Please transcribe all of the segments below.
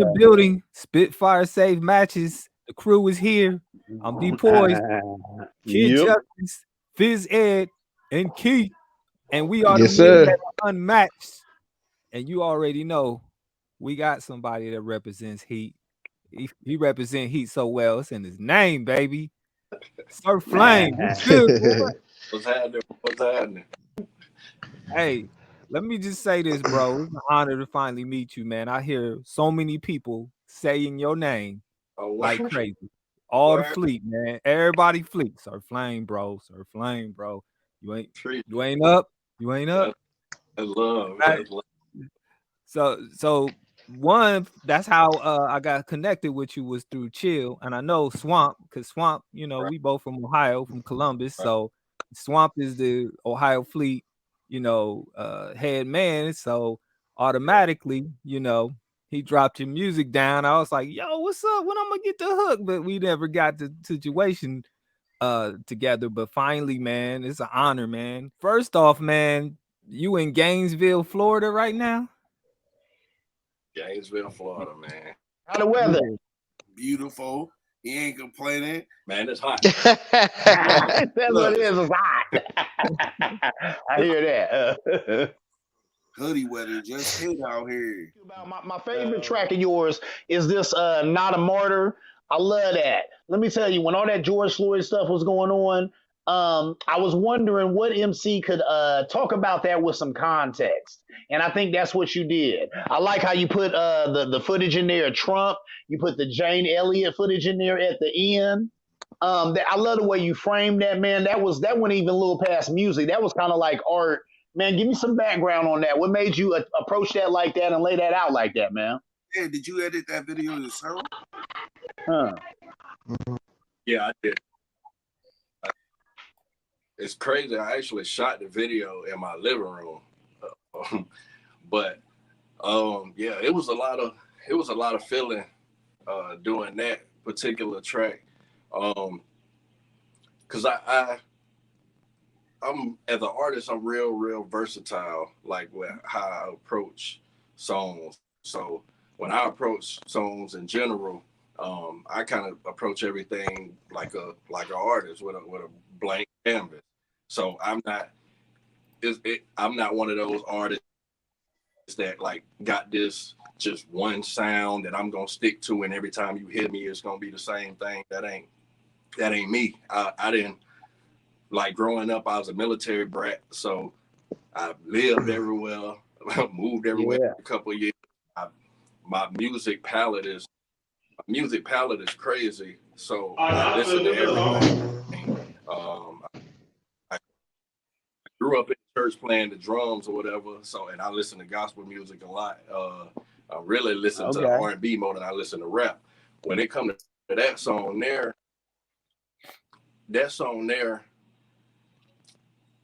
the building. Spitfire Save Matches. The crew is here. I'm D Poised, Kid Yep. Justice, Fizz Ed, and Keith. And we are the Yes, men sir. that are unmatched. And you already know we got somebody that represents Heat. He represents Heat so well. It's in his name, baby. Sir Flame. What's good, boy? What's happening? What's happening? Hey, let me just say this, bro. It's an honor to finally meet you, man. I hear so many people saying your name Oh, like crazy. All the word. fleet, man. Everybody fleet. Sir Flame, bro. Sir Flame, bro. You ain't Treat. you ain't up. You ain't up. That's love. Right? That's love. So one, that's how I got connected with you was through Chill. And I know Swamp, because Swamp, Right, we both from Ohio, from Columbus. right. So Swamp is the Ohio Fleet, head man. So Yeah. automatically, he dropped your music down. I was like, yo, what's up? When I'm gonna get the hook? But we never got the situation together. But finally, man, it's an honor, man. First off, man, you in Gainesville, Florida right now? Gainesville, Florida, man. How the weather? Yeah. Beautiful. He ain't complaining. Man, it's hot. Love it. That's what Love it it. is. It's hot. I hear that. Hoodie weather just hit out here. About my favorite track of yours is this Not a Martyr. I love that. Let me tell you, when all that George Floyd stuff was going on, I was wondering what MC could talk about that with some context. And I think that's what you did. I like how you put the footage in there of Trump. You put the Jane Elliott footage in there at the end. I love the way you framed that, man. That went even a little past music. That was kind of like art. Man, give me some background on that. What made you approach that like that and lay that out like that, man? Yeah, did you edit that video yourself? Huh. Yeah, I did. It's crazy. I actually shot the video in my living room, but yeah, it was a lot of feeling doing that particular track, because I'm as an artist, I'm real versatile, like with how I approach songs. So when I approach songs in general, I kind of approach everything like an artist with a blank canvas. So I'm not one of those artists that like got this just one sound that I'm gonna stick to, and every time you hear me, it's gonna be the same thing. That ain't me. I didn't like growing up. I was a military brat, so I lived everywhere, moved everywhere Yeah. a couple of years. I, my music palette is crazy. So I listen to everything. I grew up in church playing the drums or whatever. So, and I listen to gospel music a lot. I really listen to Okay. R&B more than I listen to rap. When it comes to that song there,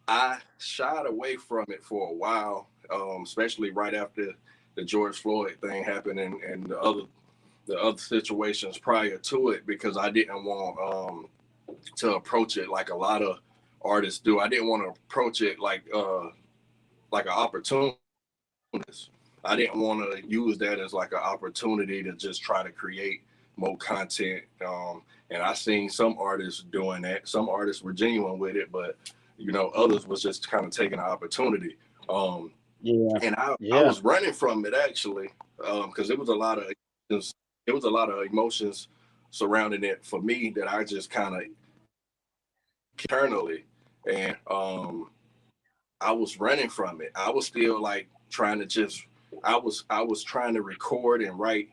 I shied away from it for a while, especially right after the George Floyd thing happened and the other situations prior to it, because I didn't want to approach it like a lot of artists do. I didn't want to approach it like an opportunist. I didn't want to use that as like an opportunity to just try to create more content. And I seen some artists doing that. Some artists were genuine with it, but others was just kind of taking an opportunity. Yeah. And I Yeah. was running from it actually, because it was a lot of emotions surrounding it for me that I just kind of internally, and I was running from it. I was still like trying to just I was trying to record and write,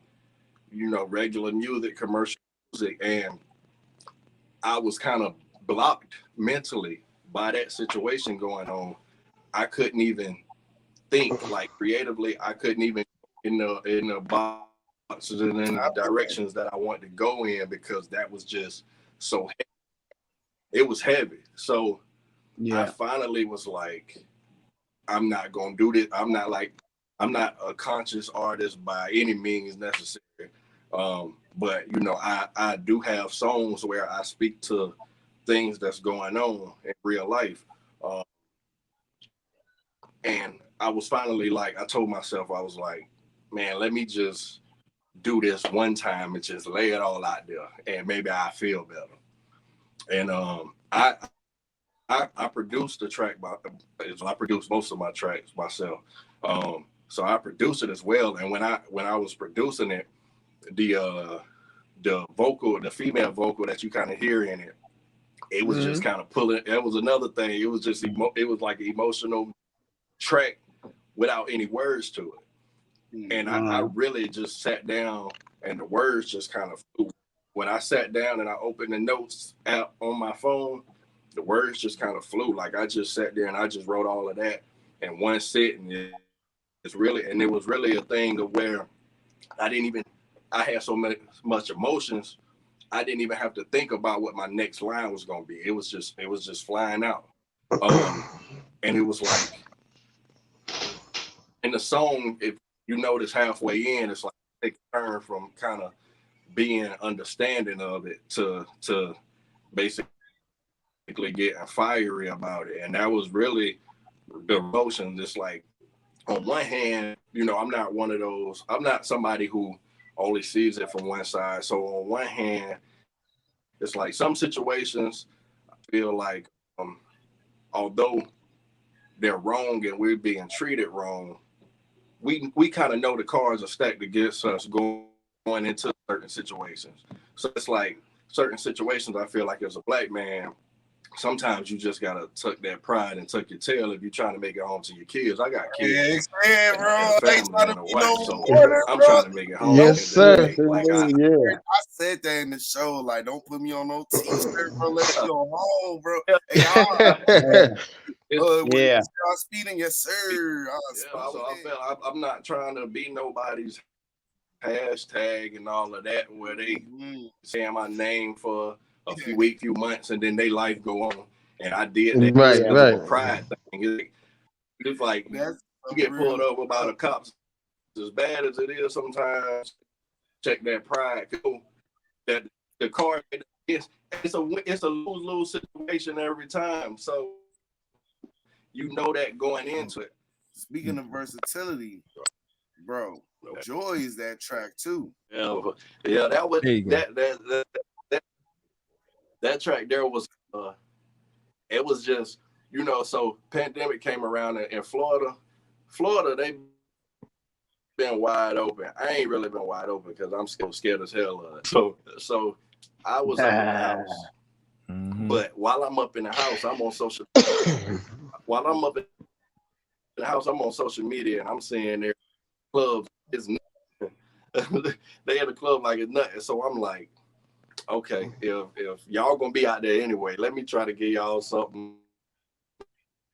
regular music, commercial music, and I was kind of blocked mentally by that situation going on. I couldn't even think like creatively. I couldn't even in the boxes and in the directions that I wanted to go in, because that was just so heavy. It was heavy. So I Yeah. finally was like, I'm not gonna do this. I'm not a conscious artist by any means necessary. But I do have songs where I speak to things that's going on in real life. Um, and I was finally like, I told myself, I was like, man, let me just do this one time and just lay it all out there, and maybe I feel better. And I produced the track I produced most of my tracks myself. So I produced it as well. And when I was producing it, the vocal, the female vocal that you kind of hear in it, it was just kind of pulling. That was another thing. It was just it was like an emotional track without any words to it. And I really just sat down and the words just kind of flew. When I sat down and I opened the notes app on my phone, the words just kind of flew. Like I just sat there and I just wrote all of that in one sitting. It was really a thing of where I had so much emotions, I didn't even have to think about what my next line was gonna be. It was just flying out. And it was like in the song, if you notice halfway in, it's like take a turn from kind of being understanding of it to basically getting fiery about it. And that was really the emotion. Just like on one hand, I'm not somebody who only sees it from one side. So on one hand, it's like some situations I feel like although they're wrong and we're being treated wrong, we kind of know the cards are stacked against us going into certain situations. So it's like certain situations I feel like as a black man, sometimes you just gotta tuck that pride and tuck your tail if you're trying to make it home to your kids. I got kids, bro. family and a wife, so I'm bro. trying to make it home. Yes, sir. Like I said that in the show. Like, don't put me on no t-shirt, bro. Let me go home, bro. Hey, y'all speeding, yes, sir. So I felt I'm not trying to be nobody's hashtag and all of that where they saying my name for a few weeks, few months, and then their life go on. And I did that right. A pride thing. It's like you get pulled over by the cops as bad as it is sometimes. Check that pride. That the car it's a lose-lose situation every time. So that going into it. Speaking of versatility, bro, Joy is that track too. Yeah, that was that track there was it was just so pandemic came around in Florida they been wide open. I ain't really been wide open because I'm still scared as hell of it. So I was up in the house. But while I'm up in the house, I'm on social media and I'm seeing their clubs is they had a club like it's nothing. So I'm like, okay, if y'all gonna be out there anyway, let me try to give y'all something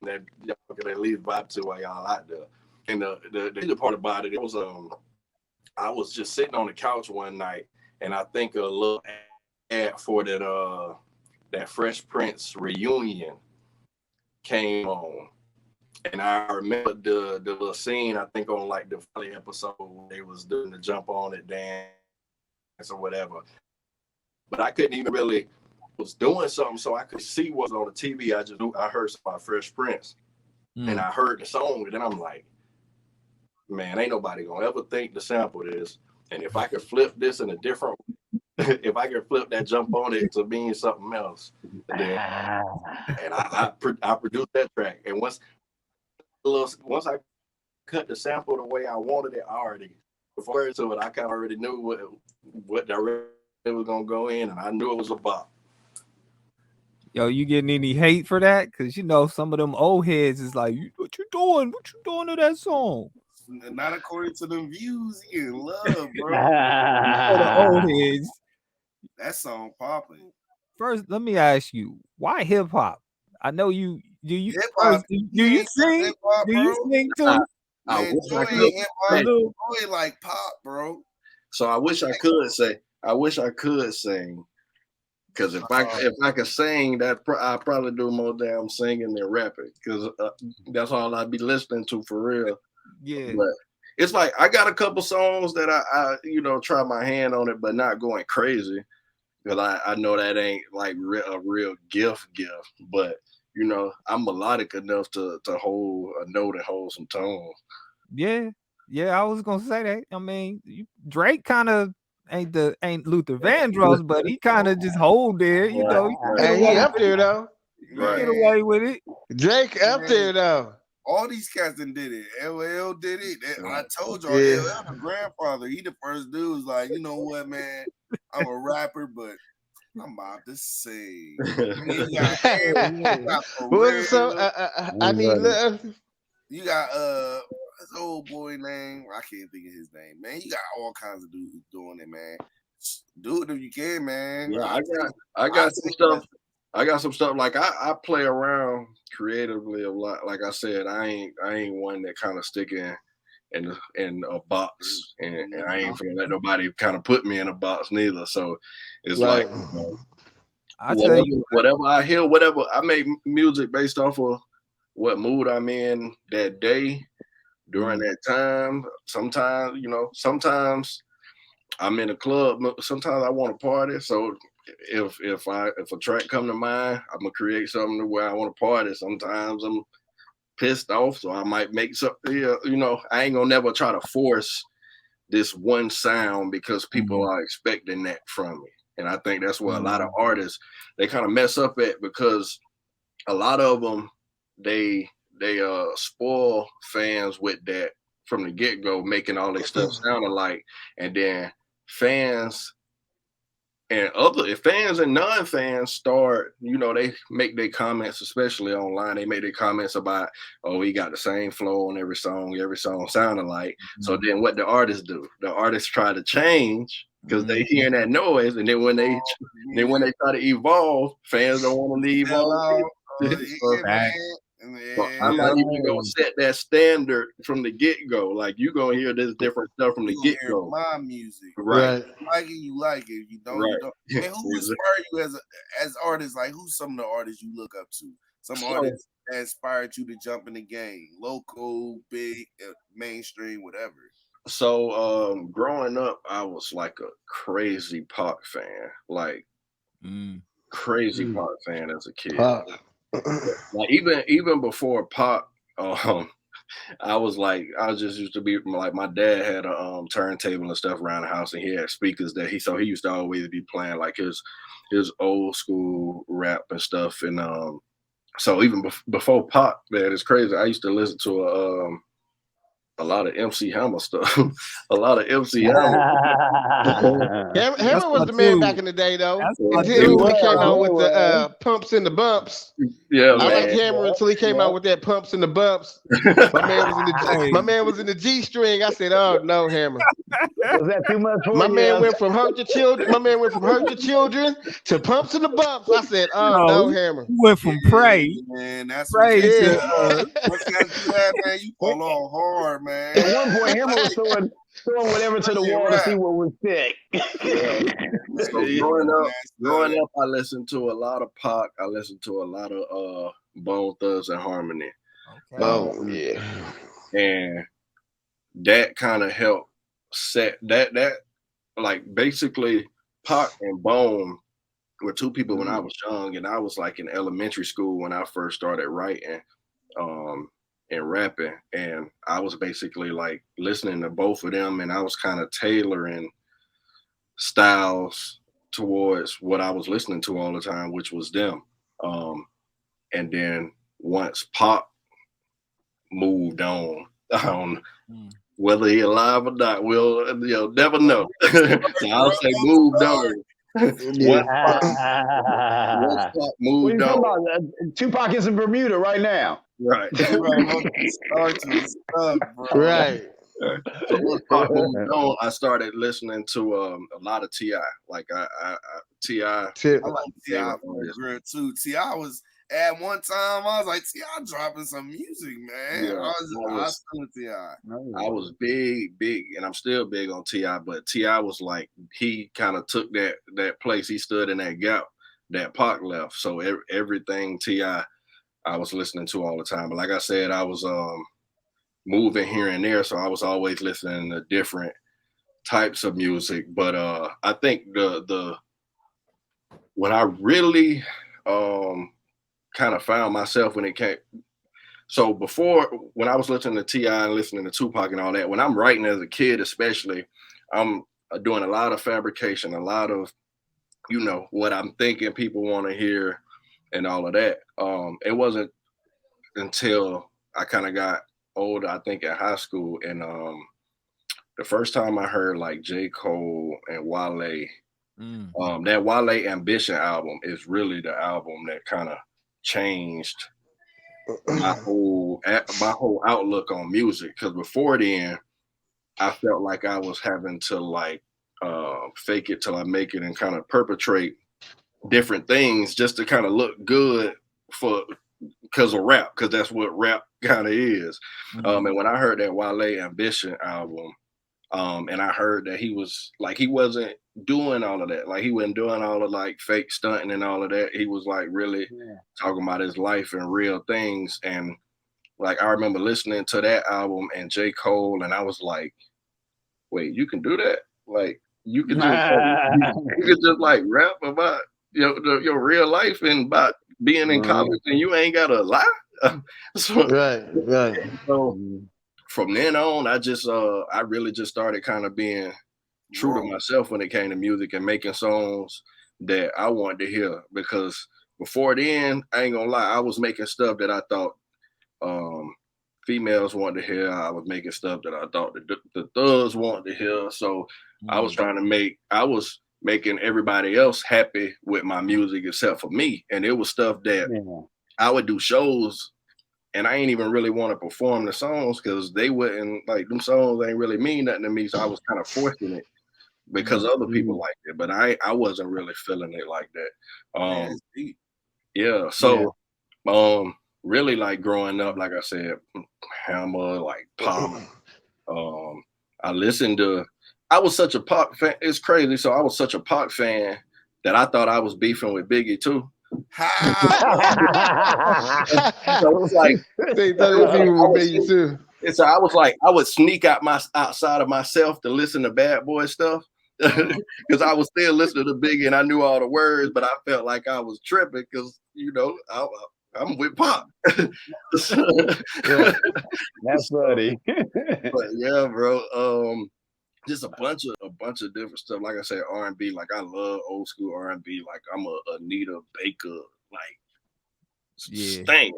that y'all can at least vibe to while y'all out there. And the part about it was I was just sitting on the couch one night and I think a little ad for that Fresh Prince reunion came on. And I remember the little scene, I think on like the Valley episode where they was doing the jump on it dance or whatever. But I couldn't even really was doing something so I could see what was on the TV. I heard some about Fresh Prince and I heard the song and then I'm like, man, ain't nobody gonna ever think to sample this. And if I could flip this in a different if I could flip that jump on it to mean something else, then and I produced that track. And once I cut the sample the way I wanted it already, before to it, I kind of already knew what direction it was gonna go in, and I knew it was a bop. Yo, you getting any hate for that? Because some of them old heads is like, what you doing? What you doing to that song? Not according to them views. He in love, bro. The old heads. That song popping. First, let me ask you, why hip hop? I know you. Do you hip-hop, do you sing? hip-hop, do you sing too? Man, Joy like pop, bro. So I wish I could sing. Because if I could sing, that I'd probably do more damn singing than rapping. Because that's all I'd be listening to for real. Yeah. But it's like I got a couple songs that I try my hand on it, but not going crazy. Because I know that ain't like a real gift. But I'm melodic enough to hold a note and hold some tone. Yeah. Yeah, I was gonna say that. I mean, Drake kind of ain't Luther Vandross, but he kind of just hold there. You know, he can get Hey, he away up with there it. though. He can Right. get away with it. Drake up there though. All these cats done did it. LL did it. I told y'all, Yeah. LL the grandfather. He the first dude who's like, you know what, man? I'm a rapper, but I'm about to sing. You got What was it? So I need love. You got this old boy name. I can't think of his name, man. You got all kinds of dudes doing it, man. Do it if you can, man. Yeah, I got some stuff. I got some stuff like I play around creatively a lot. Like I said, I ain't one that kind of stick in a box, and I ain't finna let nobody kind of put me in a box neither. So it's Right. like, you know, I tell you, whatever I hear, whatever I make music based off of what mood I'm in that day during that time. Sometimes, you know, sometimes I'm in a club. Sometimes I want to party. So if a track come to mind, I'm gonna create something to where I want to party. Sometimes I'm pissed off, so I might make something. You know, I ain't gonna never try to force this one sound because people are expecting that from me. And I think that's where a lot of artists they kind of mess up at, because a lot of them they spoil fans with that from the get-go, making all their stuff sound alike, and then fans and non-fans start, you know, they make their comments, especially online, they make their comments about, oh, he got the same flow on every song sounding like. So then what the artists do, the artists try to change because they hearing that noise, and then when they try to evolve, fans don't want them to evolve. I'm not even gonna set that standard from the get-go. Like, you gonna hear this different stuff from the get-go. My music, right? You like it. You don't, you don't. And who inspired you as artists? Like, who's some of the artists you look up to? Some artists that inspired you to jump in the game, local, big, mainstream, whatever. So, growing up, I was like a crazy Pac fan, like crazy Pac fan as a kid. Like even before Pac, I was just used to be like, my dad had a turntable and stuff around the house, and he had speakers that he used to always be playing like his old school rap and stuff. And so even before Pac, man, it's crazy. I used to listen to a lot of MC Hammer stuff. A lot of MC Hammer. Hammer was the man back in the day, though. Until when he came out with the pumps and the bumps. Yeah, I liked Hammer until he came out with that pumps and the bumps. My man was in the G string. I said, "Oh no, Hammer." Was that too much for you? My man went from hurt your children to pumps and the bumps. I said, "Oh no, Hammer." He went from Pray. Man, that's Pray to once you do that, man, you fall on hard, man. At one point, Hammer was throwing whatever to the wall to see what would stick. So growing up, I listened to a lot of Pac. I listened to a lot of Bone Thugs and Harmony. Okay. And that kind of helped set that like, basically Pac and Bone were two people when I was young, and I was like in elementary school when I first started writing and rapping, and I was basically like listening to both of them, and I was kind of tailoring styles towards what I was listening to all the time, which was them. And then once Pac moved on, whether he alive or not, we'll never know. So I'll say moved on. Once Pac moved on. Tupac is in Bermuda right now. Right. Right. So once Pac moved on, I started listening to a lot of T.I. Like T.I. I like T.I. too. T.I. was at one time, I was like, T.I. dropping some music, man. Yeah, I was still with T.I. I was big, and I'm still big on T.I. But T.I. was like, he kind of took that place. He stood in that gap that Pac left. So everything T.I. I was listening to all the time. But like I said, I was moving here and there, so I was always listening to different types of music. But I think the when I really kind of found myself when it came So before, when I was listening to T.I. and listening to Tupac and all that, when I'm writing as a kid, especially, I'm doing a lot of fabrication, a lot of, you know, what I'm thinking people want to hear and all of that. It wasn't until I kind of got older, I think in high school, and the first time I heard like J. Cole and Wale, that Wale Ambition album is really the album that kind of changed my whole outlook on music. Because before then, I felt like I was having to like fake it till I make it and kind of perpetrate different things just to kind of look good for because of rap, because that's what rap kind of is. And when I heard that Wale Ambition album, and I heard that he wasn't doing all of that. Like he wasn't doing all of like fake stunting and all of that. He was like really talking about his life and real things. And like I remember listening to that album and J. Cole, and I was like, wait, you can do that? Like you can just like rap about your real life and about being in college and you ain't gotta lie. So, right. So from then on, I really just started kind of being true to myself when it came to music and making songs that I wanted to hear. Because before then, I ain't gonna lie, I was making stuff that I thought females wanted to hear. I was making stuff that I thought the thugs wanted to hear. So I was making everybody else happy with my music except for me. And it was stuff that I would do shows and I ain't even really want to perform the songs because they wouldn't like them songs ain't really mean nothing to me. So I was kind of forcing it because other people liked it, but I wasn't really feeling it like that. Really like growing up, like I said, Hammer, like pop. I was such a Pac fan. It's crazy. So I was such a Pac fan that I thought I was beefing with Biggie too. So it's like so I was like, I would sneak outside of myself to listen to Bad Boy stuff because I was still listening to Biggie and I knew all the words, but I felt like I was tripping because I'm with Pop. That's funny. But yeah, bro. Just a bunch of different stuff. Like I said, R&B. Like I love old school R&B. Like I'm a Anita Baker stan.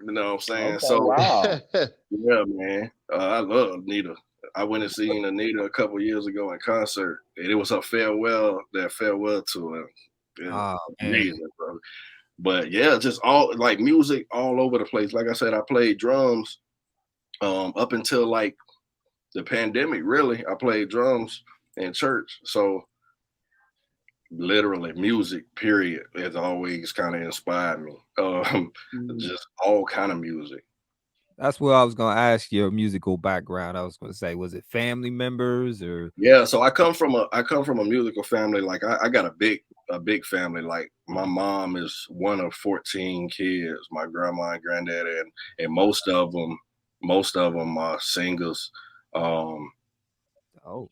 You know what I'm saying? Okay, so wow. Yeah, man. I love Anita. I went and seen Anita a couple years ago in concert, and it was her farewell tour. Amazing, bro. But yeah, just all like music all over the place. Like I said, I played drums up until like the pandemic. Really, I played drums in church. So literally music period has always kind of inspired me. Just all kind of music. That's what I was gonna ask your musical background. I was gonna say, was it family members or? Yeah, so I come from a musical family. Like I got a big family. Like my mom is one of 14 kids. My grandma and granddad, and most of them are singers.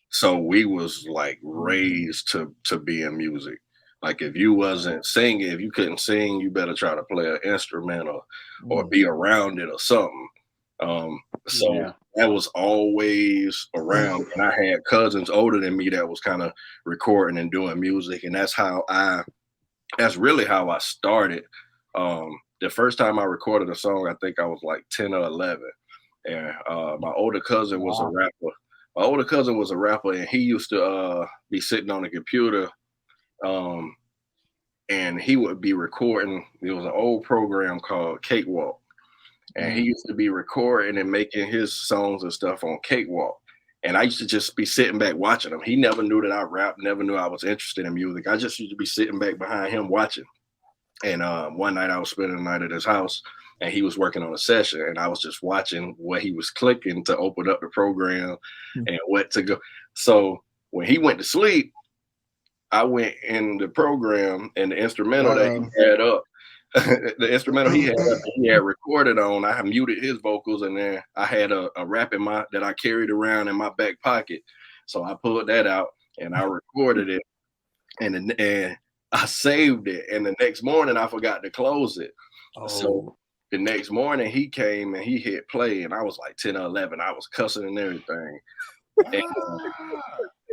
So we was like raised to be in music. Like if you wasn't singing, if you couldn't sing, you better try to play an instrument or be around it or something. That was always around. And I had cousins older than me that was kind of recording and doing music. And that's really how I started. The first time I recorded a song, I think I was like 10 or 11. And my older cousin was a rapper. My older cousin was a rapper, and he used to be sitting on the computer, and he would be recording. There was an old program called Cakewalk, and he used to be recording and making his songs and stuff on Cakewalk. And I used to just be sitting back watching him. He never knew that I rapped, never knew I was interested in music. I just used to be sitting back behind him watching. And one night I was spending the night at his house, and he was working on a session, and I was just watching what he was clicking to open up the program and what to go. So when he went to sleep, I went in the program, and the instrumental that he had up, the instrumental he had recorded on, I had muted his vocals, and then I had a rap that I carried around in my back pocket. So I pulled that out and I recorded it, and I saved it. And the next morning I forgot to close it. So the next morning he came and he hit play, and I was like 10 or 11. I was cussing and everything. And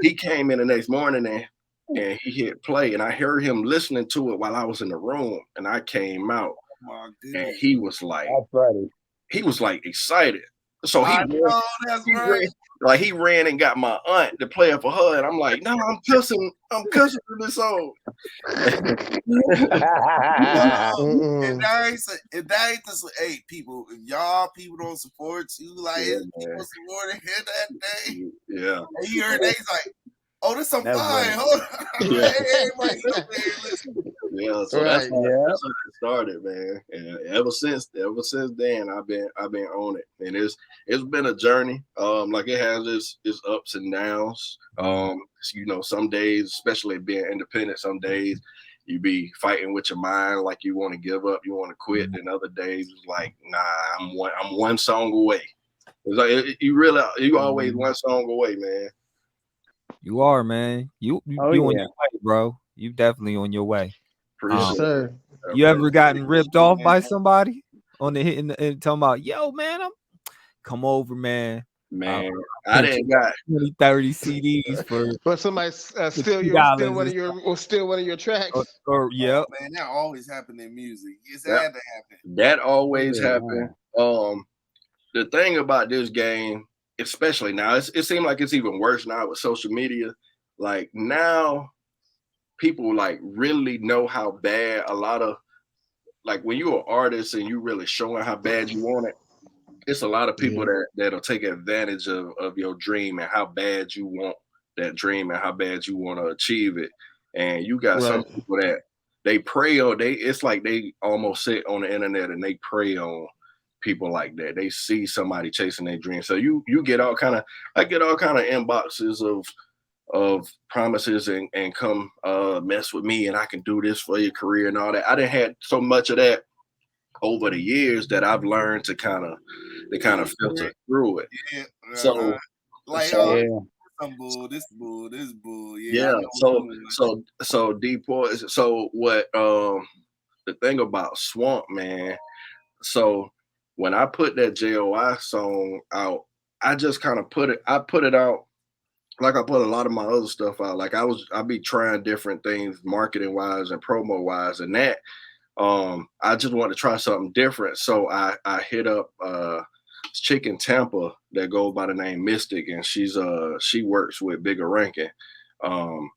he came in the next morning and he hit play, and I heard him listening to it while I was in the room, and I came out, and he was like excited. So he ran and got my aunt to play it for her, and I'm like, no, I'm cussing to this song. And that ain't the hey people, if y'all people don't support you like people supporting him that day. Yeah. And you heard that, he's like, oh, this some fire. Hold on. Yeah, so that's how it started, man. And ever since then, I've been on it, and it's been a journey. Like it has its ups and downs. You know, some days, especially being independent, some days you be fighting with your mind, like you want to give up, you want to quit, and other days like, nah, I'm one song away. It's like you always one song away, man. You are, man. You on your way, bro. You definitely on your way. Yes, sir. You ever gotten ripped off by somebody on the hit and talking about, yo, man, come over, man. Man, I didn't got 20, 30 CDs for. But somebody steal one of your tracks. Or yeah, man, that always happened in music. It's had to happen. That always happened. The thing about this game, especially now, it seems like it's even worse now with social media. Like now, people like really know how bad a lot of, like when you're an artist and you really showing how bad you want it, it's a lot of people that'll take advantage of your dream and how bad you want that dream and how bad you want to achieve it. And you got some people that they prey on, it's like they almost sit on the internet and they prey on people like that. They see somebody chasing their dream. So I get all kind of inboxes of promises and come mess with me and I can do this for your career and all that. I didn't had so much of that over the years that I've learned to kind of filter through it. Some bull, this bull. So D-Boy. So what the thing about Swamp, man, so when I put that JOI song out, I just kind of put it out like I put a lot of my other stuff out. Like I'd be trying different things marketing wise and promo wise, and that I just want to try something different. So I hit up chick in Tampa that goes by the name Mystic, and she works with Bigger Rankin. And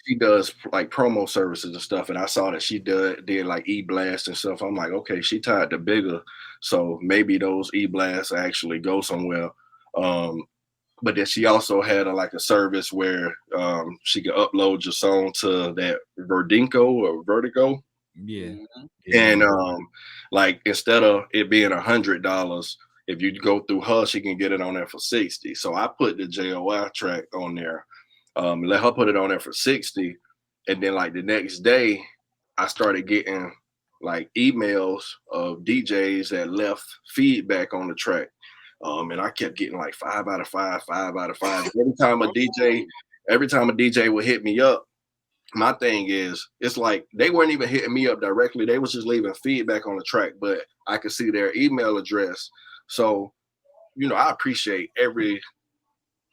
she does like promo services and stuff. And I saw that she did like e-blast and stuff. I'm like, okay, she tied to Bigger, so maybe those e-blasts actually go somewhere. But then she also had a service where she could upload your song to that Vertigo. Yeah. And like instead of it being $100, if you go through her, she can get it on there for $60. So I put the JOI track on there, let her put it on there for $60. And then like the next day, I started getting like emails of DJs that left feedback on the track. And I kept getting like 5 out of 5, 5 out of 5. Every time a DJ would hit me up, my thing is, it's like they weren't even hitting me up directly. They was just leaving feedback on the track, but I could see their email address. So, you know, I appreciate every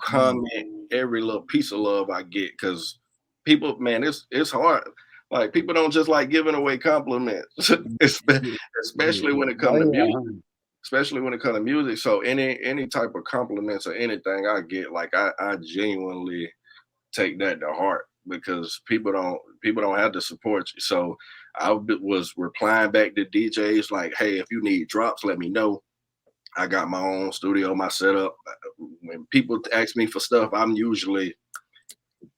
comment, every little piece of love I get, because people, man, it's hard. Like people don't just like giving away compliments, especially when it comes to music. Especially when it comes to music. So any type of compliments or anything I get, like I genuinely take that to heart, because people don't have to support you. So I was replying back to DJs like, hey, if you need drops, let me know. I got my own studio, my setup. When people ask me for stuff, I'm usually,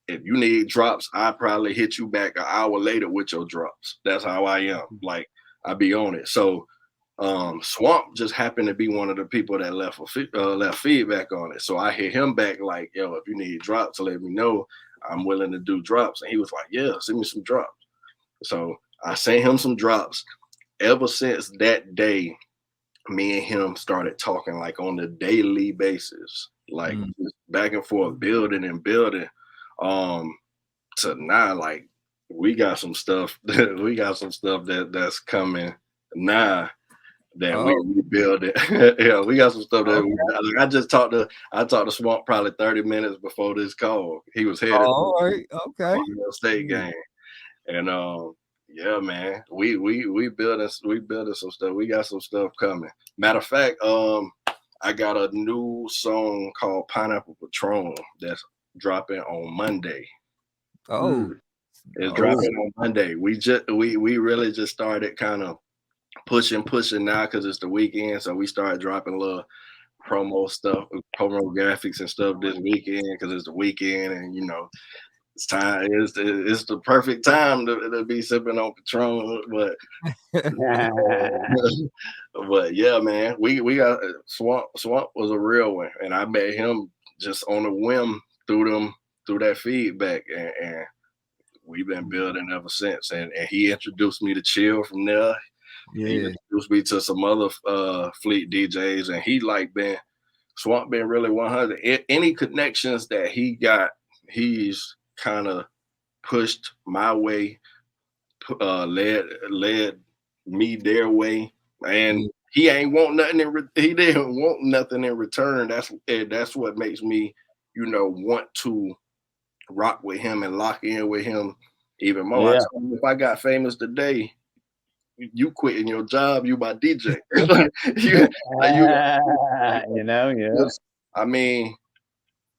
if you need drops, I probably hit you back an hour later with your drops. That's how I am. Like I be on it. So Swamp just happened to be one of the people that left feedback on it. So I hit him back like, yo, if you need drops, let me know. I'm willing to do drops. And he was like, yeah, send me some drops. So I sent him some drops. Ever since that day, me and him started talking like on a daily basis, like just back and forth, building. To now, like we got some stuff that's coming now. that we build it. Yeah, we got some stuff that I just talked to Swamp probably 30 minutes before this call. He was headed okay. to the state game. And yeah, man, we building some stuff. We got some stuff coming. Matter of fact, I got a new song called Pineapple Patron that's dropping on Monday. It's dropping on Monday. We really just started kind of pushing now because it's the weekend. So we started dropping little promo stuff, promo graphics and stuff this weekend because it's the weekend, and you know, it's time. It's the perfect time to be sipping on Patron, but but yeah, man, we got Swamp. Swamp was a real one, and I met him just on a whim through that feedback, and we've been building ever since. And he introduced me to Chill from there. Yeah. He introduced me to some other Fleet DJs, and he Swamp been really 100. Any connections that he got, he's kind of pushed my way, led me their way, and he ain't want nothing he didn't want nothing in return. That's what makes me, you know, want to rock with him and lock in with him even more. Yeah. If I got famous today, you quitting your job, you my DJ. I mean,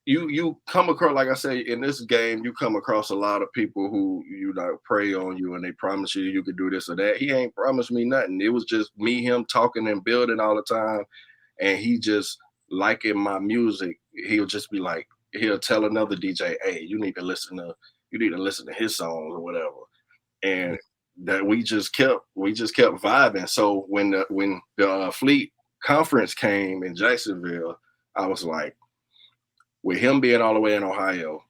you come across, like I say, in this game, you come across a lot of people who, you know, prey on you and they promise you could do this or that. He ain't promised me nothing. It was just him talking and building all the time, and he just liking my music. He'll just be like, he'll tell another DJ, hey, you need to listen to his songs or whatever. And that we just kept vibing. So when the Fleet conference came in Jacksonville, I was like, with him being all the way in Ohio,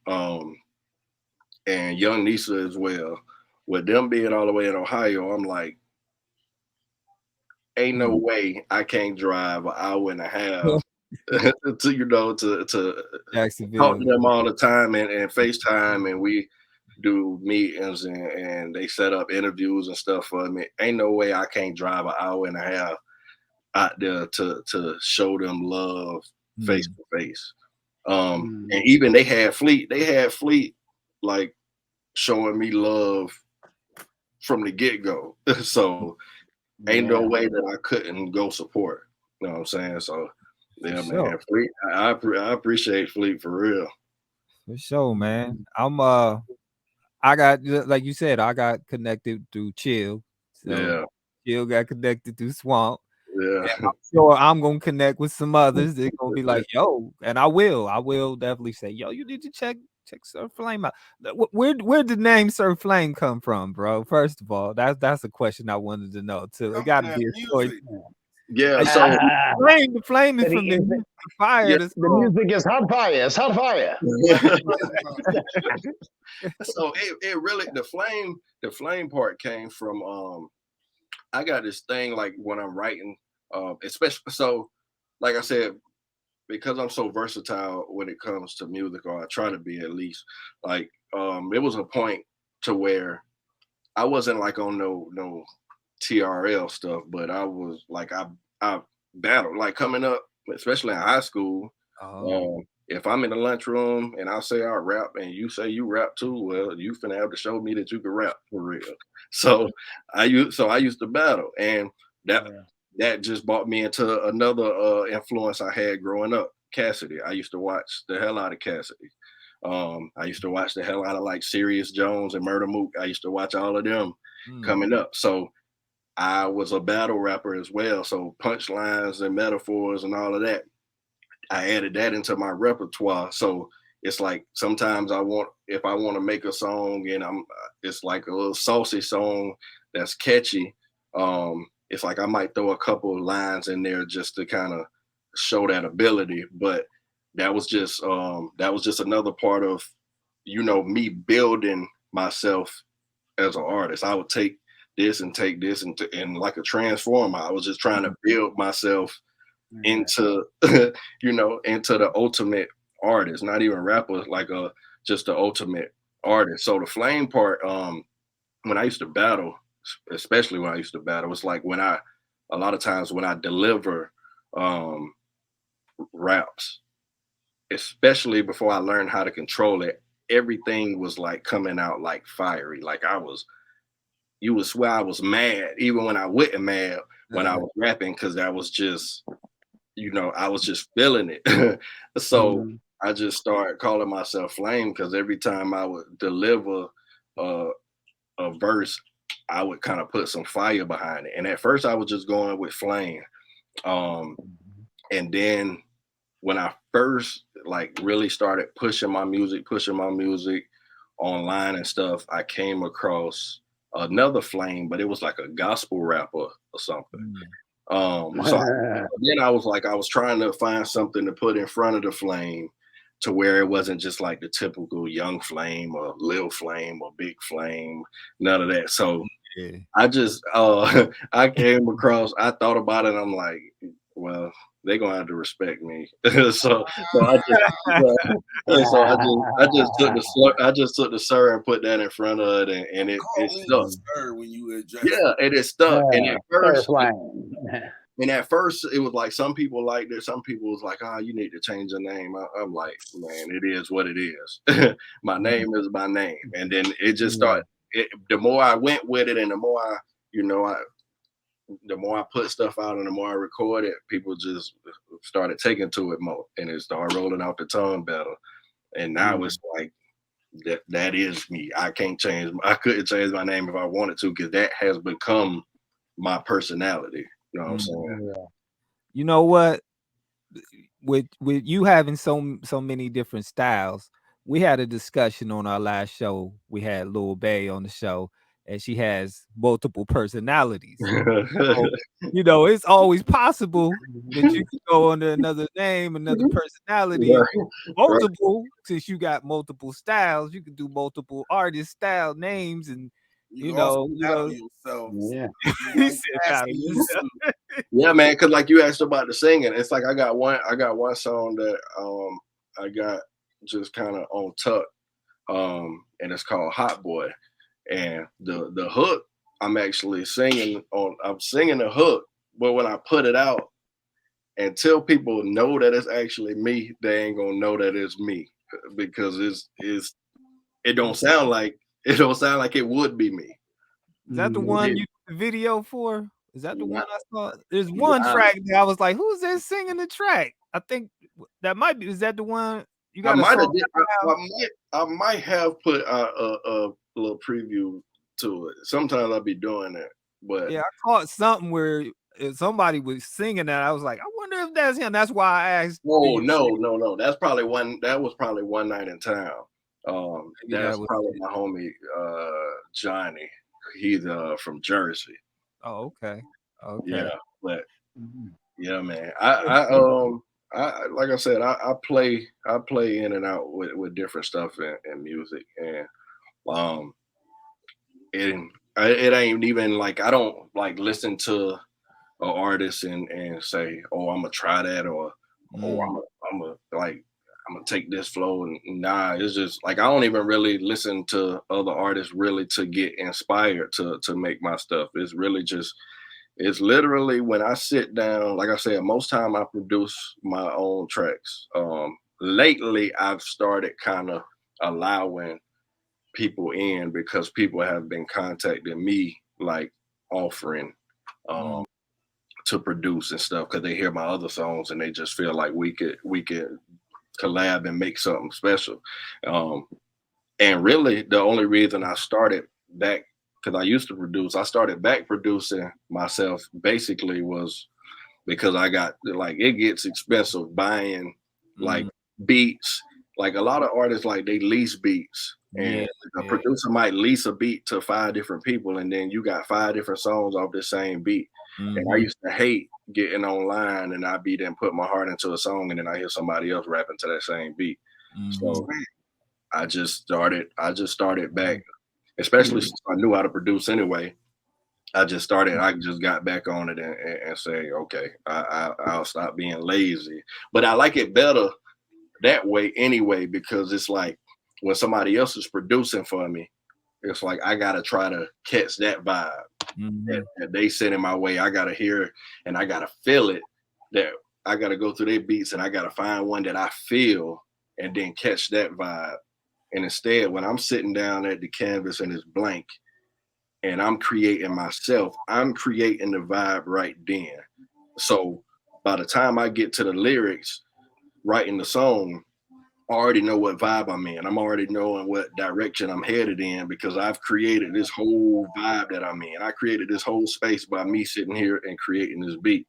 and Young Nisa as well, with them being all the way in Ohio, I'm like, ain't no way I can't drive an hour and a half to Jacksonville, talk to them all the time and FaceTime, and we do meetings and they set up interviews and stuff for me. Ain't no way I can't drive an hour and a half out there to show them love face to face. And even they had Fleet like showing me love from the get-go. So ain't no way that I couldn't go support. You know what I'm saying? So yeah, man, Fleet, I appreciate Fleet for real. For sure, man. I got, like you said, I got connected through Chill. So Chill got connected through Swamp. Yeah. And I'm sure I'm gonna connect with some others. They're gonna be like, yo, and I will definitely say, yo, you need to check Sir Flame out. Where did the name Sir Flame come from, bro? First of all, that's a question I wanted to know too. It gotta be a story. Yeah, so the flame is from the fire. The music is hot fire. It's hot fire. So it really, the flame part came from I got this thing like when I'm writing, especially, so like I said, because I'm so versatile when it comes to music, or I try to be at least, like it was a point to where I wasn't like on no TRL stuff, but I was like, I battled like coming up, especially in high school. If I'm in the lunchroom and I say I rap and you say you rap too, well, you finna have to show me that you can rap for real. So I used to battle, and that just brought me into another influence I had growing up, Cassidy. I used to watch the hell out of Cassidy. I used to watch the hell out of like Sirius Jones and Murder Mook. I used to watch all of them coming up. So I was a battle rapper as well. So punchlines and metaphors and all of that, I added that into my repertoire. So it's like sometimes if I want to make a song and it's like a little saucy song that's catchy. It's like I might throw a couple of lines in there just to kind of show that ability. But that was just another part of, you know, me building myself as an artist. I would take this and like a transformer. I was just trying to build myself into you know, into the ultimate artist, not even rapper, like just the ultimate artist. So the flame part, when I used to battle, especially when I used to battle, it's like when I a lot of times when I deliver raps, especially before I learned how to control it, everything was like coming out like fiery. Like you would swear I was mad, even when I wasn't mad when I was rapping, because I was just, I was just feeling it. So I just started calling myself Flame, because every time I would deliver a verse, I would kind of put some fire behind it. And at first I was just going with Flame. And then when I first like really started pushing my music online and stuff, I came across another Flame, but it was like a gospel rapper or something. So then I was trying to find something to put in front of the Flame to where it wasn't just like the typical Young Flame or Lil Flame or Big Flame, none of that. So I just I came across, I thought about it, I'm like, well, they're gonna have to respect me. so I just took the sir and put that in front of it, and it stuck. Sir, when you address and it stuck. And at first it was like some people liked it, some people was like, oh, you need to change your name. I'm like, man, it is what it is. My name is my name. And then it just started. The more I went with it, and the more the more I put stuff out and the more I record it, people just started taking to it more, and it started rolling off the tongue better. And now it's like that is me. I couldn't change my name if I wanted to, because that has become my personality. You know what I'm saying? You know what? With you having so many different styles, we had a discussion on our last show. We had Lil Bay on the show, and she has multiple personalities. So, it's always possible that you can go under another name, another personality, multiple. Since you got multiple styles, you can do multiple artist style names, and yourself. Yeah. Yeah, man. Because like you asked about the singing, it's like I got one song that I got just kind of on tuck, and it's called Hot Boy, and the hook I'm actually singing the hook, but when I put it out, until people know that it's actually me, they ain't gonna know that it's me, because it don't sound like it would be me. Is that the one you did the video for? Is that the one I saw? There's one track that I was like, who's that singing the track? I think that might be. Is that the one you got? I might have put a little preview to it. Sometimes I'll be doing that, but yeah, I caught something where somebody was singing that. I was like, I wonder if that's him. That's why I asked. Oh no. That was probably One Night in Town. That's probably my homie Johnny. He's from Jersey. Oh, okay. Yeah, but yeah, man. I like I said, I play in and out with different stuff in music, and it ain't even like I don't like listen to an artist and say, oh, I'm gonna try that, or I'm gonna take this flow, and nah, it's just like I don't even really listen to other artists really to get inspired to make my stuff. It's really just, it's literally when I sit down, like I said, most time I produce my own tracks. Lately I've started kind of allowing people in, because people have been contacting me, like offering to produce and stuff, because they hear my other songs and they just feel like we could collab and make something special. And really the only reason I started back, because I used to produce, I started back producing myself basically was because I got like, it gets expensive buying like beats. Like a lot of artists, like they lease beats, and a producer might lease a beat to 5 different people, and then you got 5 different songs off the same beat. And I used to hate getting online and I'd be then put my heart into a song, and then I hear somebody else rapping to that same beat. So I just started back, especially since I knew how to produce anyway. I just got back on it and say, okay, I'll stop being lazy. But I like it better that way anyway, because it's like when somebody else is producing for me, it's like I gotta try to catch that vibe that they send in my way. I gotta hear and I gotta feel it. That I gotta go through their beats and I gotta find one that I feel and then catch that vibe. And instead, when I'm sitting down at the canvas and it's blank and I'm creating myself, I'm creating the vibe right then. So by the time I get to the lyrics, writing the song, I already know what vibe I'm in. I'm already knowing what direction I'm headed in because I've created this whole vibe that I'm in. I created this whole space by me sitting here and creating this beat.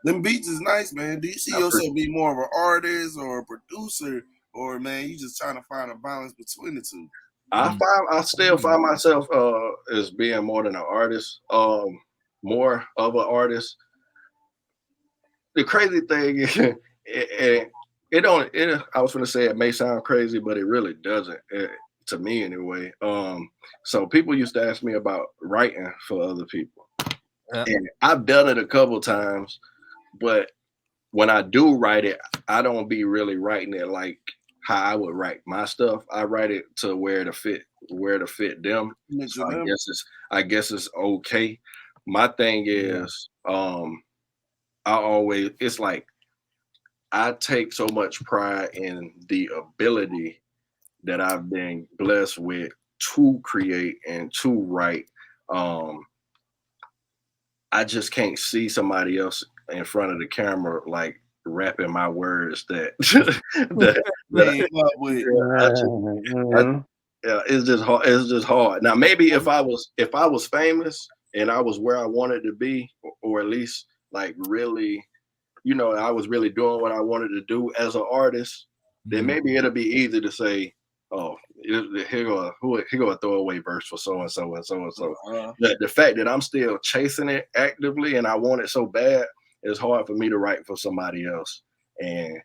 Them beats is nice, man. Do you see yourself be more of an artist or a producer, or man, you just trying to find a balance between the two? I still find myself as being more than an artist, more of an artist. The crazy thing is, I was going to say it may sound crazy, but it really doesn't, to me anyway. So people used to ask me about writing for other people. And I've done it a couple times, but when I do write it, I don't be really writing it like how I would write my stuff. I write it to where to fit them. So I guess it's okay. My thing is, it's like I take so much pride in the ability that I've been blessed with to create and to write. I just can't see somebody else in front of the camera like rapping my words it's just hard. It's just hard. Now maybe if I was famous and I was where I wanted to be, or at least like really, I was really doing what I wanted to do as an artist, then maybe it'll be easy to say, oh, here go a throwaway verse for so and so and so and so. The fact that I'm still chasing it actively and I want it so bad, it's hard for me to write for somebody else and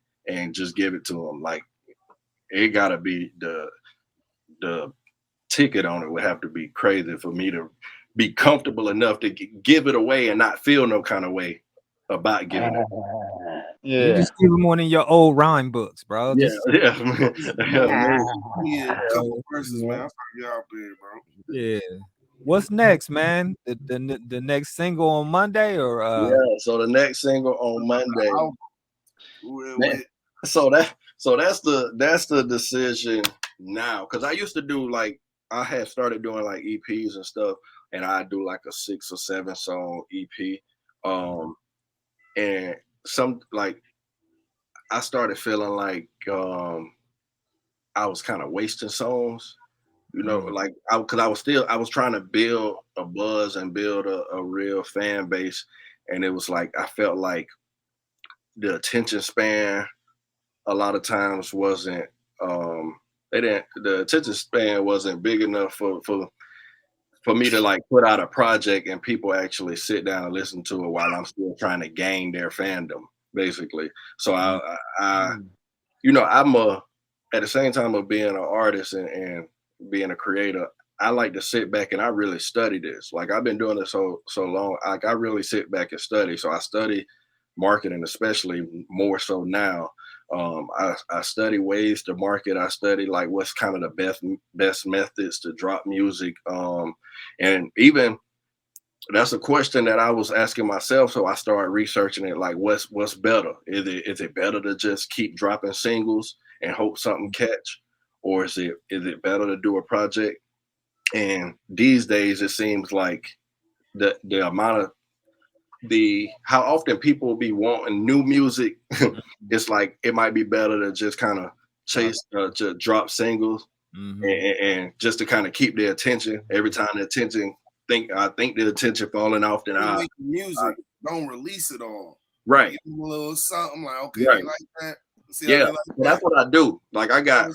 just give it to them. Like it gotta be the ticket on it would have to be crazy for me to be comfortable enough to give it away and not feel no kind of way about giving it. You just give them one of your old rhyme books, bro. Yeah, a couple verses, man. You out there, bro. Yeah. What's next, man? The next single on Monday, or so the next single on Monday. Man, so that's the decision now, because I used to do like I had started doing like EPs and stuff, and I do like a 6 or 7 song EP, and some like I started feeling like I was kind of wasting songs, like because I was trying to build a buzz and build a real fan base, and it was like I felt like the attention span a lot of times wasn't the attention span wasn't big enough for me to like put out a project and people actually sit down and listen to it while I'm still trying to gain their fandom, basically. So I'm at the same time of being an artist and being a creator, I like to sit back and I really study this. Like I've been doing this so long, like I really sit back and study. So I study marketing, especially more so now. I study ways to market. I study like what's kind of the best methods to drop music. And even that's a question that I was asking myself. So I started researching it. Like, what's better? Is it better to just keep dropping singles and hope something catch, or is it better to do a project? And these days, it seems like the amount of how often people will be wanting new music. It's like it might be better to just kind of chase to drop singles and just to kind of keep their attention. Every time the attention I think the attention falling off, then I music don't release it all. Right. A little something like okay, right. You like that. See like that's what I do. Like I got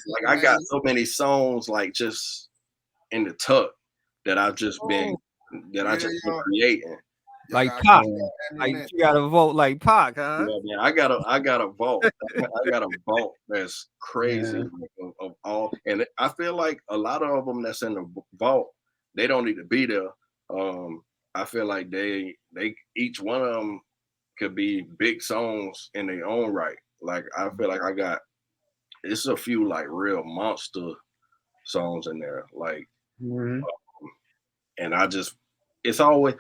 so many songs like just in the tuck that I've just been creating. Like Pac, like you gotta vote like Pac, huh? Yeah, man, I got a vault. I got a vault that's crazy of all, and I feel like a lot of them that's in the vault, they don't need to be there. I feel like they each one of them could be big songs in their own right. Like I feel like it's a few like real monster songs in there. Like And it's always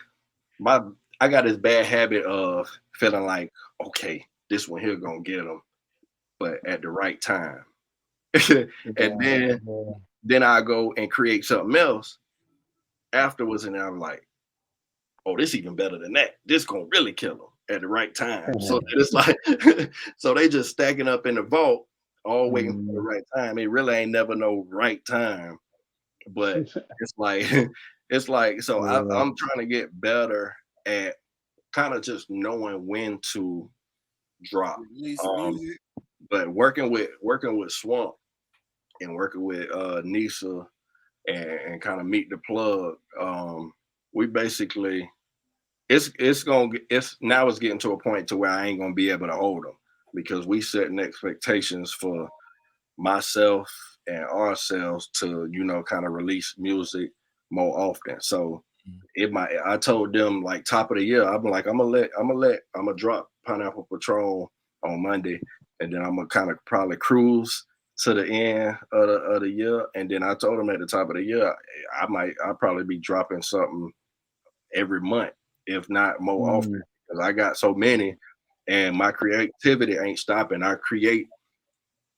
I got this bad habit of feeling like, okay, this one here gonna get them, but at the right time. And then I go and create something else afterwards, and I'm like, oh, this even better than that. This gonna really kill them at the right time. So it's like, so they just stacking up in the vault, all waiting for the right time. It really ain't never no right time, but it's like, it's like, so I'm trying to get better at kind of just knowing when to drop. But working with Swamp and working with Nisa and kind of Meet the Plug, we basically it's getting to a point to where I ain't gonna be able to hold them because we setting expectations for myself and ourselves to kind of release music more often. So I told them like top of the year, I'm gonna drop Pineapple Patron on Monday, and then I'm gonna kind of probably cruise to the end of the year. And then I told them at the top of the year, I'll probably be dropping something every month, if not more often, because I got so many and my creativity ain't stopping. I create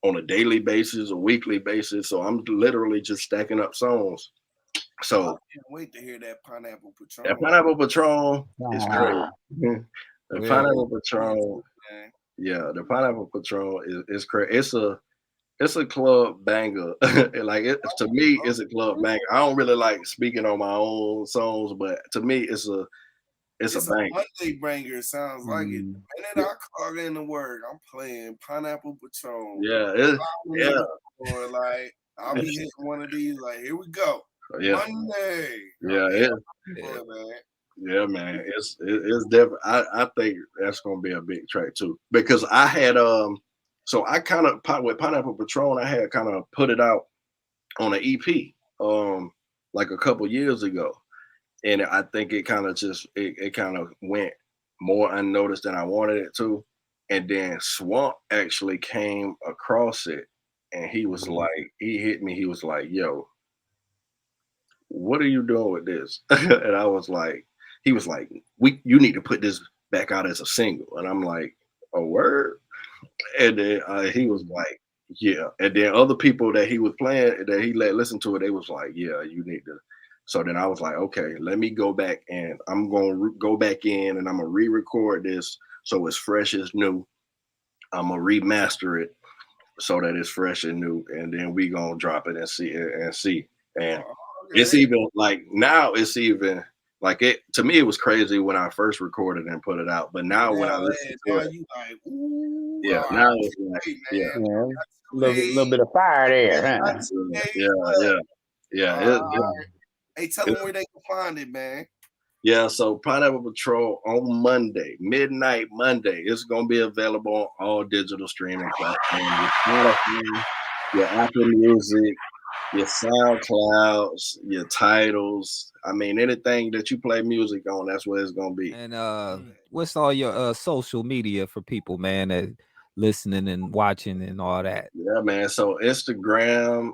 on a daily basis, a weekly basis. So I'm literally just stacking up songs. So I can't wait to hear that Pineapple Patron. That Pineapple Patron is great. The Pineapple Patron, the Pineapple Patron is crazy. It's a club banger. To me, it's a club banger. I don't really like speaking on my own songs, but to me, it's a banger. Monday banger sounds like it. The minute I clock in the word, I'm playing Pineapple Patron. Like I'll be hitting one of these. Like here we go. Monday. Yeah, man. It's definitely. I think that's gonna be a big track too, because I had so I kind of with Pineapple Patron, I had kind of put it out on an EP like a couple years ago, and I think it kind of just it kind of went more unnoticed than I wanted it to, and then Swamp actually came across it, and he was like, he hit me, he was like, yo, what are you doing with this? And I was like, he was like, you need to put this back out as a single. And I'm like, a word? And then he was like, yeah. And then other people that he was playing, that he let listen to it, they was like, yeah, you need to. So then I was like, okay, let me go back and I'm going to go back in and I'm going to re-record this so it's fresh as new. I'm going to remaster it so that it's fresh and new. And then we going to drop it and see. And it's even like now it's even like it to me it was crazy when I first recorded and put it out, but now when I listen to it, you like, ooh, now it's like a little bit of fire there, huh? Hey, tell them where they can find it, man. Yeah, so Pineapple Patrol on Monday, midnight Monday, it's gonna be available on all digital streaming platforms. Your Apple Music, your SoundClouds, your titles. I mean, anything that you play music on, that's where it's gonna be. And what's all your social media for people, man, that listening and watching and all that? Yeah, man. So Instagram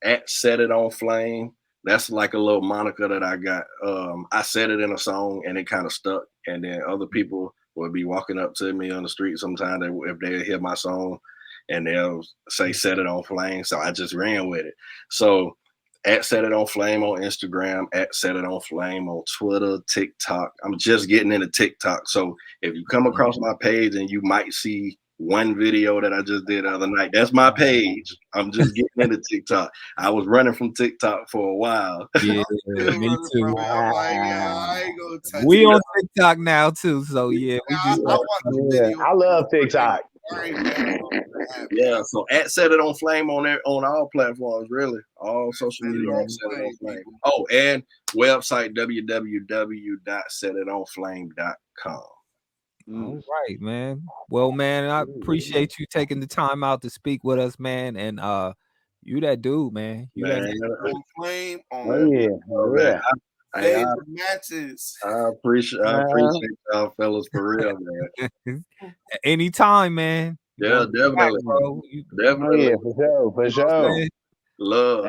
at Set It On Flame. That's like a little moniker that I got. I said it in a song and it kind of stuck. And then other people would be walking up to me on the street sometime if they hear my song and they'll say Set It On Flame. So I just ran with it. So at Set It On Flame on Instagram, at Set It On Flame on Twitter, TikTok. I'm just getting into TikTok. So if you come across my page and you might see one video that I just did the other night, that's my page. I'm just getting into TikTok. I was running from TikTok for a while. Yeah, me too. We on TikTok now too. So yeah, we just I love TikTok. Yeah, so at Set It On Flame on all platforms, really. All social media at Set It On Flame. Oh, and website www.setitonflame.com. All right, man. Well, man, I appreciate you taking the time out to speak with us, man. And you that dude, man. You man, that flame on favorite matches. I appreciate y'all fellas for real, man. Anytime, man. Yeah, definitely. Back, bro. Definitely. For sure. Love.